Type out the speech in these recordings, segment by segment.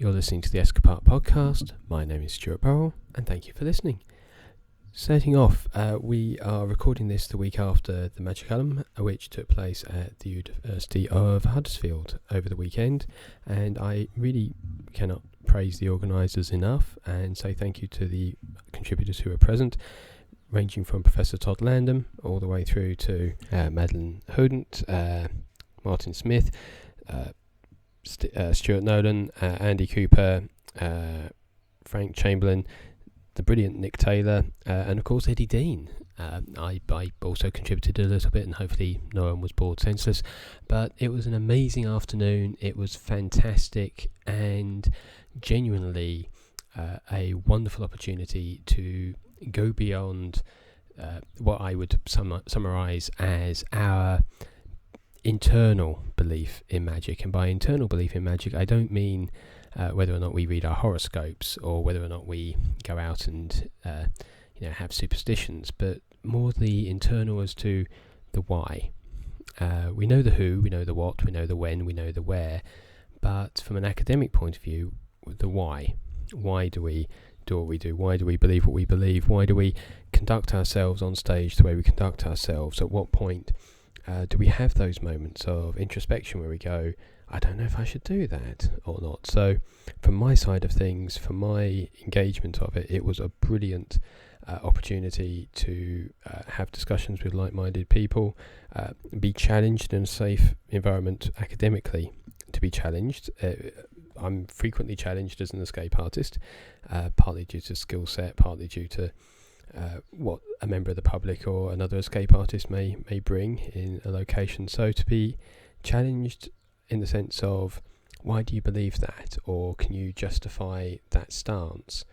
You're listening to the Escapart podcast. My name is Stuart, and thank you for listening. Starting off, we are recording this the week after the Magic Alum, which took place at the University of Huddersfield over the weekend, and I really cannot praise the organisers enough and say thank you to the contributors who were present, ranging from Professor Todd Landham all the way through to Madeline Hodent, Martin Smith, Stuart Nolan, Andy Cooper, Frank Chamberlain, the brilliant Nick Taylor, and of course Eddie Dean. I also contributed a little bit, and hopefully no one was bored senseless, but it was an amazing afternoon. It was fantastic and genuinely a wonderful opportunity to go beyond what I would summarise as our internal belief in magic. And by internal belief in magic, I don't mean whether or not we read our horoscopes or whether or not we go out and have superstitions, but more the internal as to the why. We know the who, we know the what, we know the when, we know the where, but from an academic point of view, the why. Why do we do what we do? Why do we believe what we believe? Why do we conduct ourselves on stage the way we conduct ourselves? At what point do we have those moments of introspection where we go, I don't know if I should do that or not? So from my side of things, from my engagement of it, it was a brilliant opportunity to have discussions with like-minded people, be challenged in a safe environment academically, to be challenged. I'm frequently challenged as an escape artist, partly due to skill set, partly due to what a member of the public or another escape artist may bring in a location. So to be challenged in the sense of, why do you believe that, or can you justify that stance,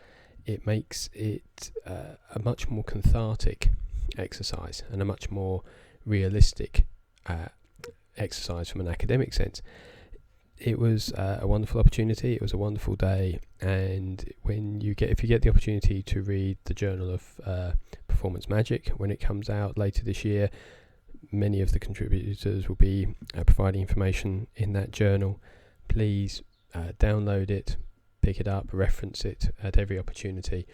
it makes it a much more cathartic exercise and a much more realistic exercise from an academic sense. It was a wonderful opportunity. It was a wonderful day, and if you get the opportunity to read the Journal of Performance Magic when it comes out later this year, many of the contributors will be providing information in that journal. Please download it, pick it up, reference it at every opportunity.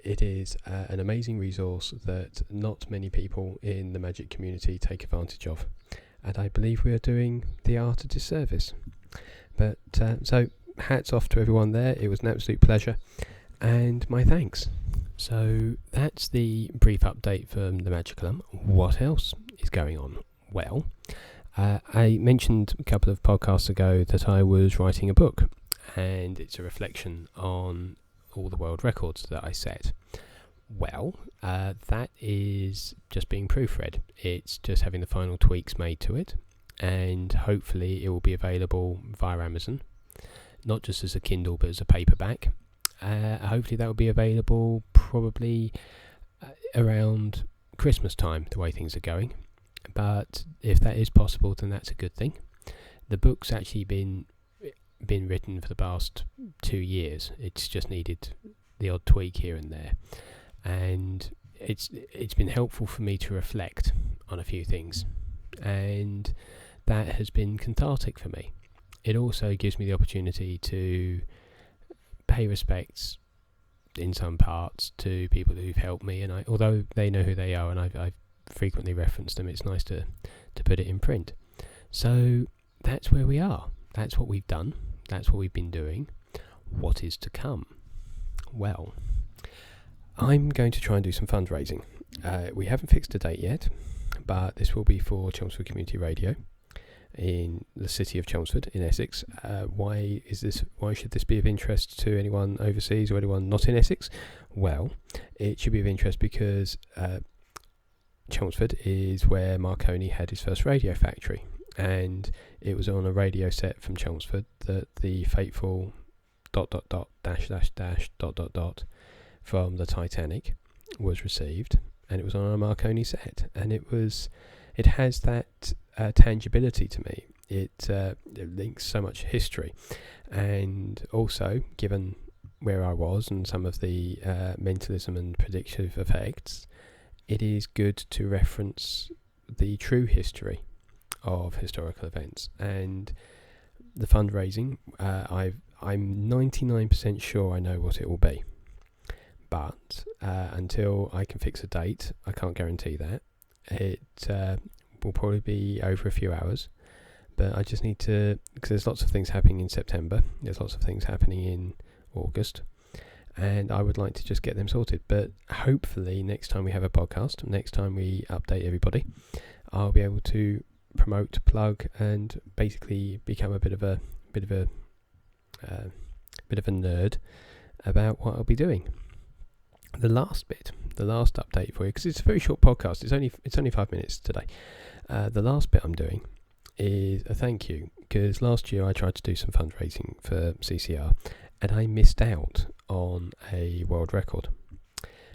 It is an amazing resource that not many people in the magic community take advantage of, and I believe we are doing the art a disservice. But so hats off to everyone there. It was an absolute pleasure, and my thanks. So that's the brief update from the Magic Alum. What else is going on? Well, I mentioned a couple of podcasts ago that I was writing a book, and it's a reflection on all the world records that I set. Well, that is just being proofread. It's just having the final tweaks made to it, and hopefully it will be available via Amazon, not just as a Kindle but as a paperback. Hopefully that will be available probably around Christmas time, the way things are going. But if that is possible, then that's a good thing. The book's actually been written for the past 2 years. It's just needed the odd tweak here and there, and it's been helpful for me to reflect on a few things, and that has been cathartic for me. It also gives me the opportunity to pay respects in some parts to people who've helped me, and although they know who they are and I've frequently referenced them, it's nice to put it in print. So that's where we are. That's what we've done. That's what we've been doing. What is to come? Well, I'm going to try and do some fundraising. We haven't fixed a date yet, but this will be for Chelmsford Community Radio in the city of Chelmsford in Essex. Why should this be of interest to anyone overseas or anyone not in Essex? Well, it should be of interest because Chelmsford is where Marconi had his first radio factory, and it was on a radio set from Chelmsford that the fateful ... from the Titanic was received, and it was on a Marconi set, and it has that tangibility to me. It links so much history, and also, given where I was and some of the mentalism and predictive effects, it is good to reference the true history of historical events. And the fundraising, I'm 99% sure I know what it will be. But until I can fix a date, I can't guarantee that. It will probably be over a few hours. But I just need to, because there's lots of things happening in September. There's lots of things happening in August. And I would like to just get them sorted. But hopefully next time we have a podcast, next time we update everybody, I'll be able to promote, plug, and basically become a bit of a nerd about what I'll be doing. The last update for you, because it's a very short podcast. It's only 5 minutes today. The last bit I'm doing is a thank you, because last year I tried to do some fundraising for CCR, and I missed out on a world record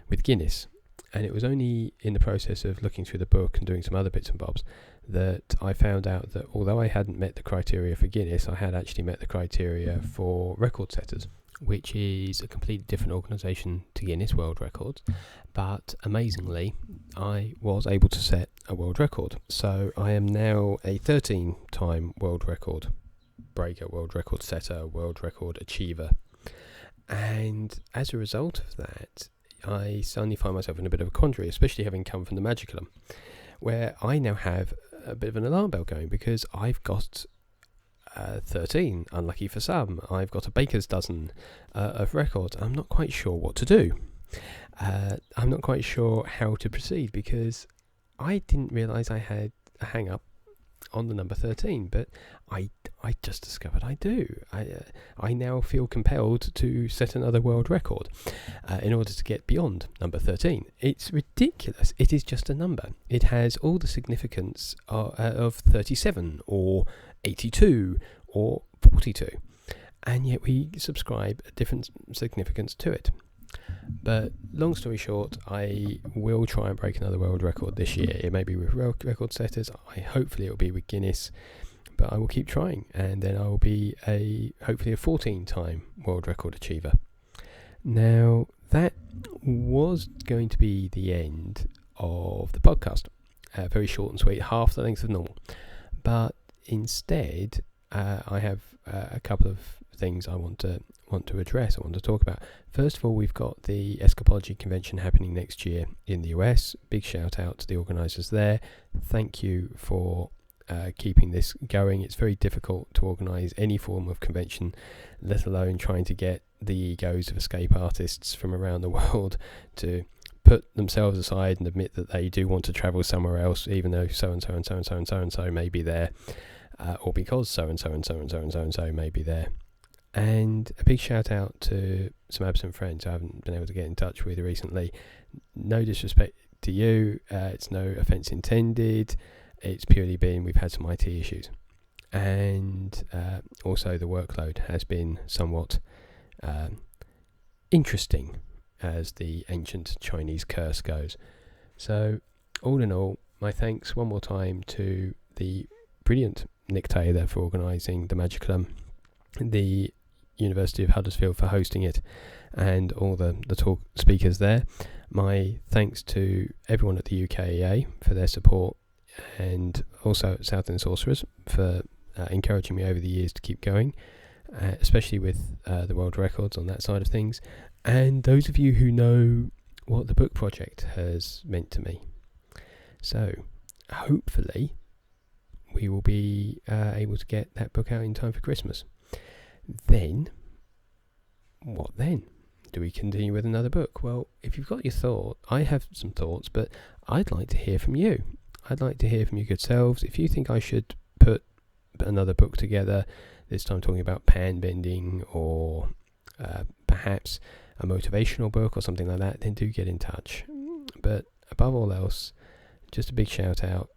with Guinness. And it was only in the process of looking through the book and doing some other bits and bobs that I found out that although I hadn't met the criteria for Guinness, I had actually met the criteria for record setters, which is a completely different organisation to Guinness World Records. But amazingly, I was able to set a world record. So I am now a 13-time world record breaker, world record setter, world record achiever. And as a result of that, I suddenly find myself in a bit of a quandary, especially having come from the Magicalum, where I now have a bit of an alarm bell going, because I've got 13, unlucky for some. I've got a baker's dozen of records. I'm not quite sure what to do. I'm not quite sure how to proceed, because I didn't realise I had a hang-up on the number 13, but I just discovered I do. I now feel compelled to set another world record in order to get beyond number 13. It's ridiculous. It is just a number. It has all the significance of 37 or 82 or 42, and yet we subscribe a different significance to it. But long story short, I will try and break another world record this year. It may be with record setters. Hopefully it will be with Guinness, but I will keep trying, and then I will be hopefully a 14-time world record achiever. Now, that was going to be the end of the podcast. Very short and sweet, half the length of normal. But instead, I have a couple of things I want to address, I want to talk about. First of all, we've got the Escapology convention happening next year in the US. Big shout out to the organisers there. Thank you for keeping this going. It's very difficult to organise any form of convention, let alone trying to get the egos of escape artists from around the world to put themselves aside and admit that they do want to travel somewhere else, even though so and so and so and so and so and so may be there, or because so and so and so and so and so and so may be there. And a big shout out to some absent friends I haven't been able to get in touch with recently. No disrespect to you, it's no offence intended. It's purely been we've had some IT issues, and also the workload has been somewhat interesting, as the ancient Chinese curse goes. So all in all, my thanks one more time to the brilliant Nick Taylor for organising the Magicalum, the University of Huddersfield for hosting it, and all the talk speakers there. My thanks to everyone at the UKEA for their support, and also at Southern Sorcerers for encouraging me over the years to keep going, especially with the world records on that side of things, and those of you who know what the book project has meant to me. So hopefully we will be able to get that book out in time for Christmas. Then, what then? Do we continue with another book? Well, if you've got your thought, I have some thoughts, but I'd like to hear from you. I'd like to hear from you good selves. If you think I should put another book together, this time talking about pan bending, or perhaps a motivational book or something like that, then do get in touch. But above all else, just a big shout out.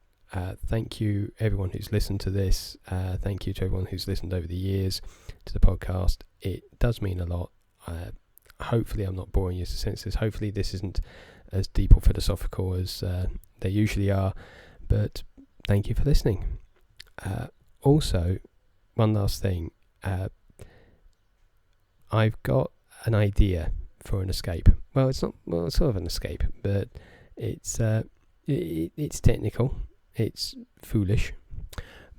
Thank you everyone who's listened to this. Thank you to everyone who's listened over the years to the podcast. It does mean a lot. Hopefully I'm not boring you to senses. Hopefully this isn't as deep or philosophical as they usually are, but thank you for listening. Also, one last thing, I've got an idea for an escape. Well, it's not, well, it's sort of an escape, but it's technical. It's foolish,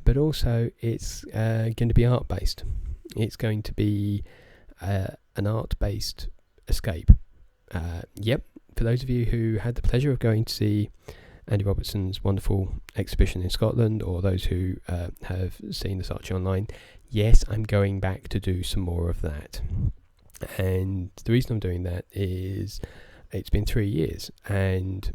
but also it's going to be art based. It's going to be an art-based escape. Yep, for those of you who had the pleasure of going to see Andy Robertson's wonderful exhibition in Scotland, or those who have seen the Saatchi online, yes, I'm going back to do some more of that. And the reason I'm doing that is it's been 3 years, and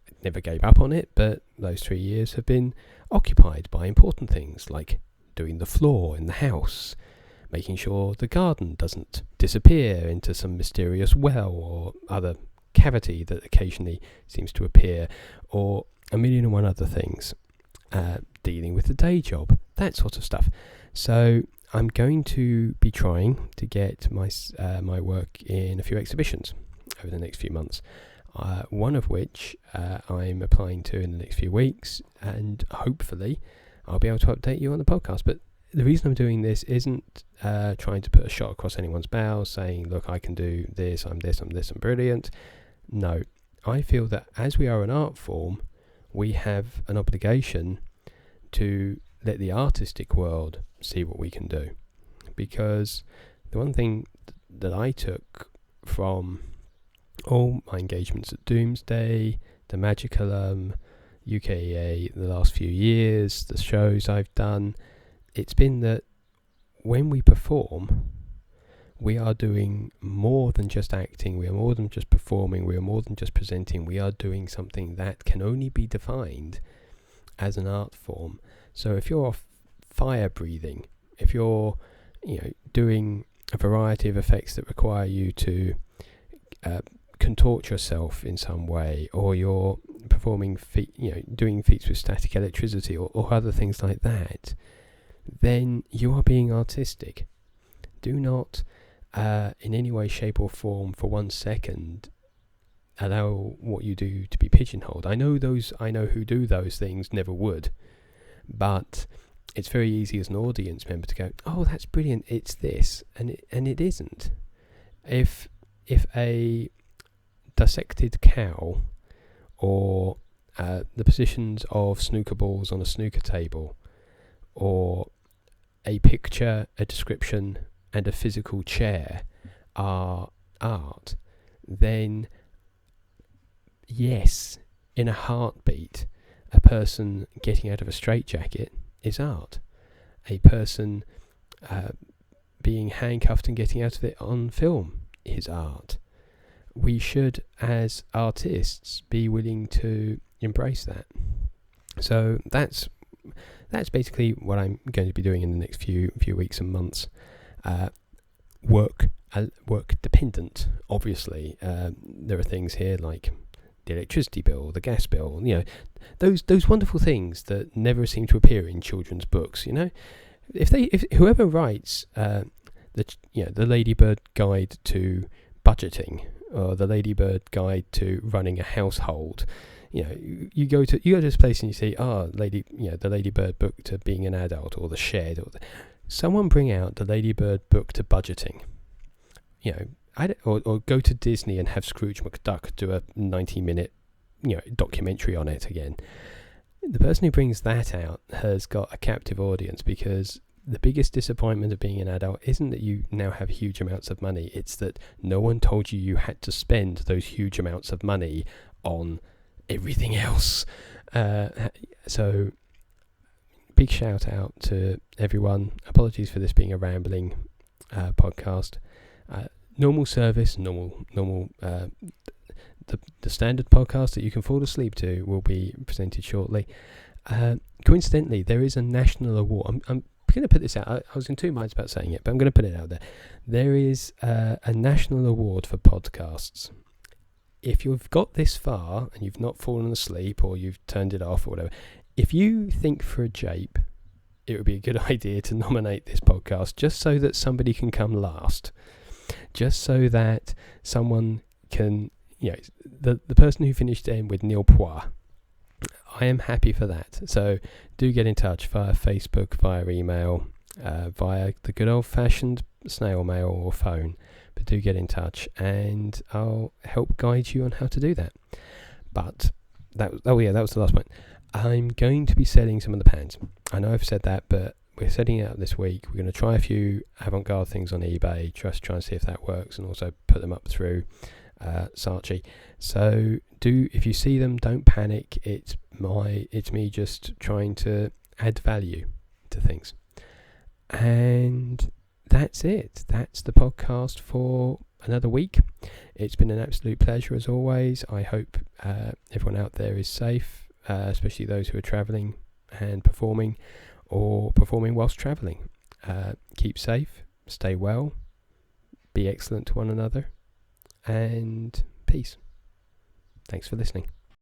I never gave up on it, but those 3 years have been occupied by important things like doing the floor in the house, making sure the garden doesn't disappear into some mysterious well or other cavity that occasionally seems to appear, or a million and one other things, dealing with the day job, that sort of stuff. So I'm going to be trying to get my work in a few exhibitions over the next few months, one of which I'm applying to in the next few weeks, and hopefully I'll be able to update you on the podcast. But the reason I'm doing this isn't trying to put a shot across anyone's bow saying, look, I can do this, I'm brilliant. No, I feel that as we are an art form, we have an obligation to let the artistic world see what we can do. Because the one thing that I took from all my engagements at Doomsday, the Magicalum, UKEA, the last few years, the shows I've done, it's been that when we perform, we are doing more than just acting, we are more than just performing, we are more than just presenting, we are doing something that can only be defined as an art form. So if you're fire breathing, if you're doing a variety of effects that require you to contort yourself in some way, or you're performing doing feats with static electricity or other things like that, then you are being artistic. Do not in any way, shape or form for 1 second allow what you do to be pigeonholed. I know who do those things never would, but it's very easy as an audience member to go, oh, that's brilliant, it's this, and it isn't. If a dissected cow, or the positions of snooker balls on a snooker table, or a picture, a description, and a physical chair are art, then yes, in a heartbeat, a person getting out of a straitjacket is art. A person being handcuffed and getting out of it on film is art. We should, as artists, be willing to embrace that. So that's basically what I'm going to be doing in the next few weeks and months. Work dependent, obviously. There are things here like the electricity bill, the gas bill, those wonderful things that never seem to appear in children's books. If whoever writes the Ladybird Guide to Budgeting, or the Ladybird Guide to Running a Household, you go to this place and you see, the Ladybird book to Being an Adult, or the Shed, or someone bring out the Ladybird book to Budgeting. Or go to Disney and have Scrooge McDuck do a 90-minute documentary on it again. The person who brings that out has got a captive audience, because the biggest disappointment of being an adult isn't that you now have huge amounts of money, it's that no one told you had to spend those huge amounts of money on everything else. So big shout out to everyone. Apologies for this being a rambling podcast. Normal service, the standard podcast that you can fall asleep to will be presented shortly. Coincidentally, there is a national award. I'm going to put this out. I was in two minds about saying it, but I'm going to put it out there. There is a national award for podcasts. If you've got this far and you've not fallen asleep, or you've turned it off or whatever, if you think for a jape, it would be a good idea to nominate this podcast, just so that somebody can come last. Just so that someone can, the person who finished in with nil points, I am happy for that. So do get in touch via Facebook, via email, via the good old-fashioned snail mail or phone. But do get in touch, and I'll help guide you on how to do that. But that was the last point. I'm going to be selling some of the pans. I know I've said that, but we're setting it up this week. We're going to try a few avant-garde things on eBay, just try and see if that works, and also put them up through Saatchi. So if you see them, don't panic. It's me just trying to add value to things. And that's it. That's the podcast for another week. It's been an absolute pleasure as always. I hope everyone out there is safe, especially those who are travelling and performing, or performing whilst travelling. Keep safe, stay well, be excellent to one another, and peace. Thanks for listening.